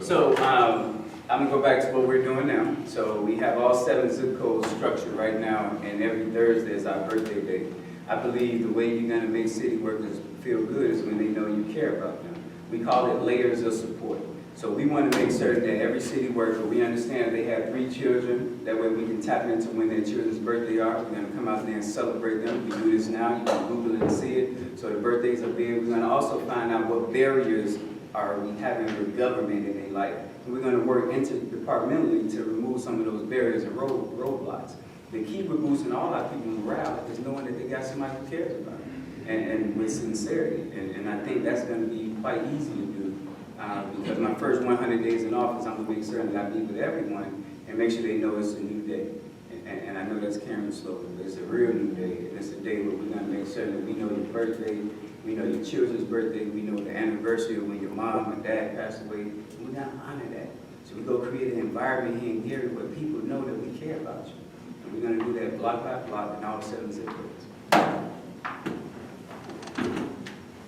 So I'm gonna go back to what we're doing now. So we have all 7 zip codes structured right now, and every Thursday is our birthday day. I believe the way you're gonna make city workers feel good is when they know you care about them. We call it layers of support. So we want to make certain that every city worker, we understand they have 3 children. That way we can tap into when their children's birthday are. We're going to come out there and celebrate them. We do this now. You can Google it and see it. So the birthdays are big. We're going to also find out what barriers are we having with government in their life. And we're going to work interdepartmentally to remove some of those barriers and roadblocks. The key with boosting all our people's morale is knowing that they got somebody who cares about them. And with sincerity. And I think that's going to be quite easy to do. Because my first 100 days in office, I'm going to make certain that I meet with everyone and make sure they know it's a new day. And I know that's Karen's slogan, but it's a real new day. And it's a day where we're going to make certain that we know your birthday, we know your children's birthday, we know the anniversary of when your mom and dad passed away. And we're going to honor that. So we go create an environment here in Gary where people know that we care about you. And we're going to do that block by block in all 7 zip codes.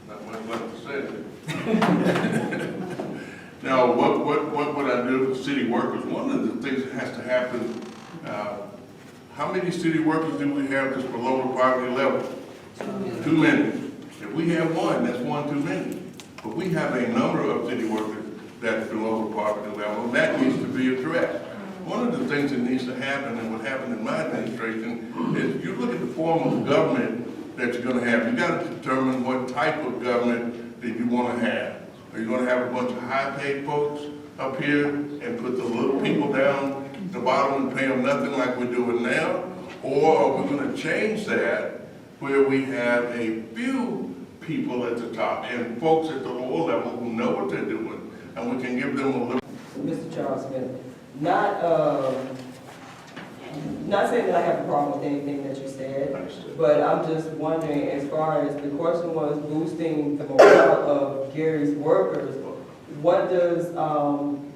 Not much to say. Now, what would I do with city workers? One of the things that has to happen, how many city workers do we have that's below the poverty level? Too many. If we have one, that's one too many. But we have a number of city workers that's below the poverty level, and that needs to be addressed. One of the things that needs to happen, and what happened in my administration, is you look at the form of government that you're going to have. You got to determine what type of government that you want to have. Are you going to have a bunch of high-paid folks up here and put the little people down the bottom and pay them nothing like we're doing now? Or are we going to change that where we have a few people at the top and folks at the lower level who know what they're doing, and we can give them a little... Mr. Charles Smith, not saying that I have a problem with anything that you said, but I'm just wondering, as far as the question was boosting the morale of Gary's workers, what does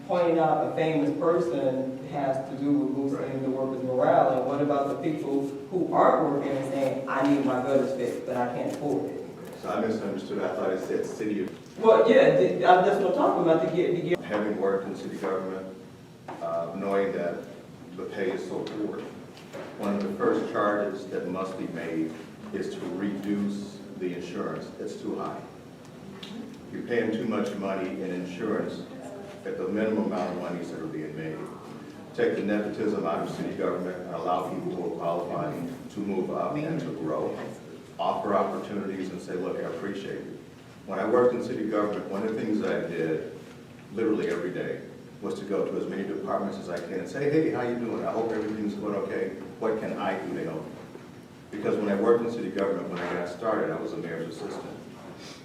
pointing out a famous person has to do with boosting the workers' morale, and what about the people who aren't working and saying, I need my gutters fixed, but I can't afford it? So I misunderstood. I thought it said city. Well, yeah, that's what I'm talking about, to get... Having worked in city government, knowing that the pay is so poor, one of the first charges that must be made is to reduce the insurance. It's too high. You're paying too much money in insurance at the minimum amount of monies that are being made. Take the nepotism out of city government and allow people who are qualifying to move up and to grow. Offer opportunities and say, look, I appreciate you. When I worked in city government, one of the things I did literally every day was to go to as many departments as I can and say, hey, how you doing? I hope everything's going okay. What can I do to help you? Because when I worked in city government, when I got started, I was a mayor's assistant.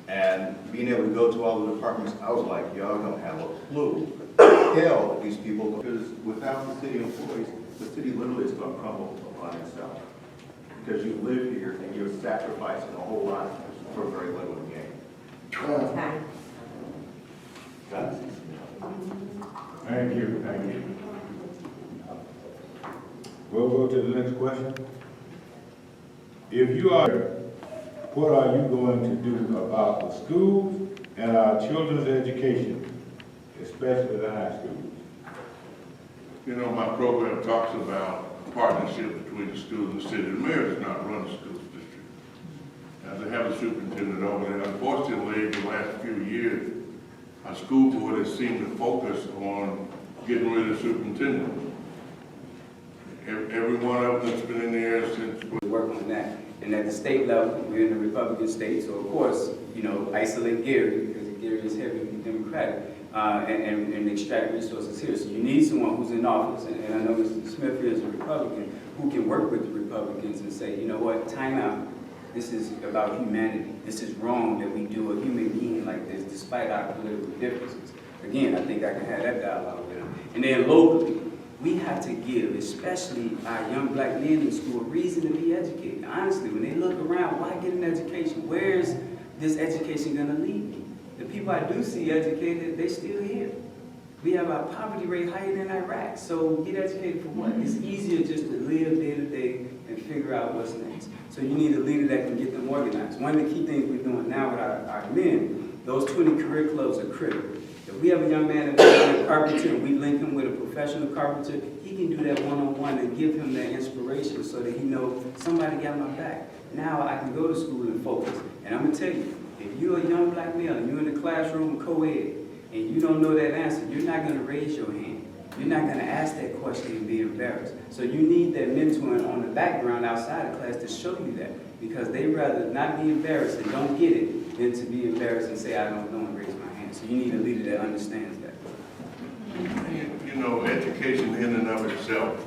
And being able to go to all the departments, I was like, y'all don't have a clue hell that these people, because without the city employees, the city literally is going to crumble upon itself. Because you live here and you're sacrificing a whole lot for very little in gain. Thank you, thank you. We'll go to the next question. If you are, what are you going to do about the schools and our children's education, especially the high schools? You know, my program talks about a partnership between the schools and the city. The mayor does not run the school district. They have a superintendent over there. Unfortunately, the last few years, our school board has seemed to focus on getting rid of the superintendent. Every one of them that's been in there since... We work on that. And at the state level, we're in a Republican state, so of course, you know, isolate Gary, because Gary is heavily Democratic, and extract resources here. So you need someone who's in office, and I know Mr. Smith here is a Republican, who can work with the Republicans and say, you know what, time out. This is about humanity. This is wrong that we do a human being like this, despite our political differences. Again, I think I can have that dialogue with him. And then locally, we have to give, especially our young black men in school, a reason to be educated. Honestly, when they look around, why get an education? Where's this education going to lead me? The people I do see educated, they're still here. We have our poverty rate higher than Iraq, so get educated for what? It's easier just to live day to day and figure out what's next. So you need a leader that can get them organized. One of the key things we're doing now with our men, those 20 career clubs are critical. If we have a young man that wants to be a carpenter and we link him with a professional carpenter, he can do that one-on-one and give him that inspiration so that he knows somebody got my back. Now I can go to school and focus. And I'm gonna tell you, if you're a young black male and you're in the classroom co-ed and you don't know that answer, you're not gonna raise your hand. You're not gonna ask that question and be embarrassed. So you need that mentoring on the background outside of class to show you that, because they rather not be embarrassed and don't get it than to be embarrassed and say, I don't know and raise my hand. So you need a leader that understands that. You know, education in and of itself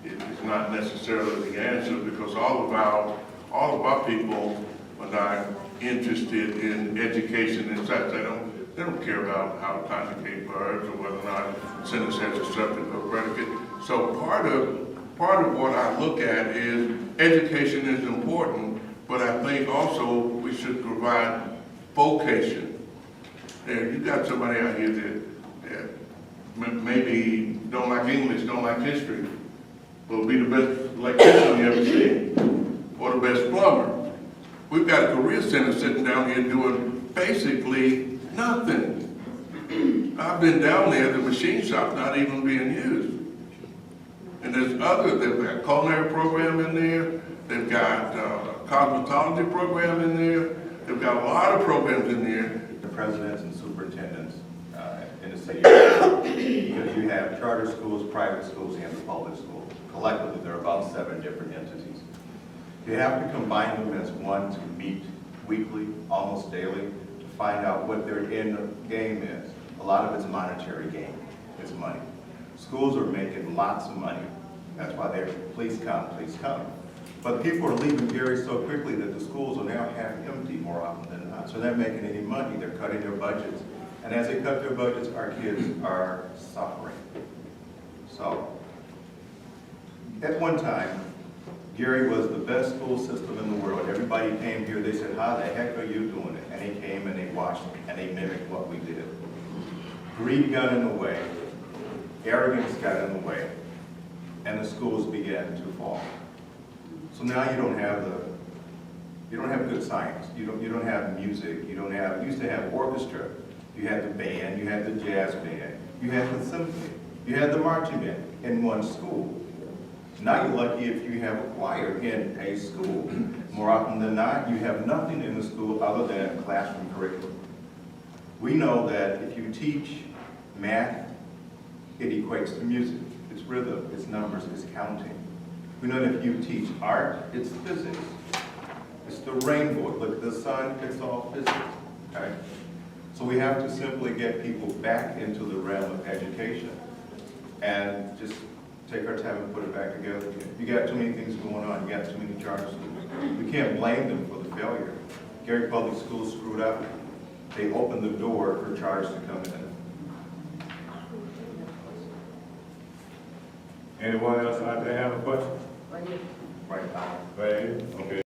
is not necessarily the answer, because all of our people are not interested in education and such. They don't care about how to conjugate verbs or whether or not a sentence has a subject or predicate. So part of what I look at is education is important, but I think also we should provide vocation. You got somebody out here that maybe don't like English, don't like history, will be the best electrician you ever seen, or the best plumber. We've got a career center sitting down here doing basically nothing. I've been down there, the machine shop's not even being used. And they've got a culinary program in there, they've got a cosmetology program in there, they've got a lot of programs in there. The presidents and superintendents in the city, because you have charter schools, private schools, and the public school. Collectively, there are about 7 different entities. You have to combine them as one to meet weekly, almost daily, to find out what their end game is. A lot of it's monetary gain. It's money. Schools are making lots of money. That's why they're, please come, please come. But people are leaving Gary so quickly that the schools are now half empty more often than not. So they're not making any money. They're cutting their budgets. And as they cut their budgets, our kids are suffering. So, at one time, Gary was the best school system in the world. Everybody came here, they said, how the heck are you doing it? And they came and they watched and they mimicked what we did. Greed got in the way, arrogance got in the way, and the schools began to fall. So now you don't have good science, you don't have music, you used to have orchestra, you had the band, you had the jazz band, you had the symphony, you had the marching band in one school. Now you're lucky if you have a choir in a school. More often than not, you have nothing in the school other than classroom curriculum. We know that if you teach math, it equates to music. It's rhythm, it's numbers, it's counting. We know that if you teach art, it's physics. It's the rainbow. Look at the sun, it's all physics. Okay? So we have to simply get people back into the realm of education and just take our time and put it back together. You got too many things going on. You got too many charter schools. We can't blame them for the failure. Gary Public Schools screwed up. They opened the door for charters to come in. Anyone else out there have a question? Right now. Right here? Okay.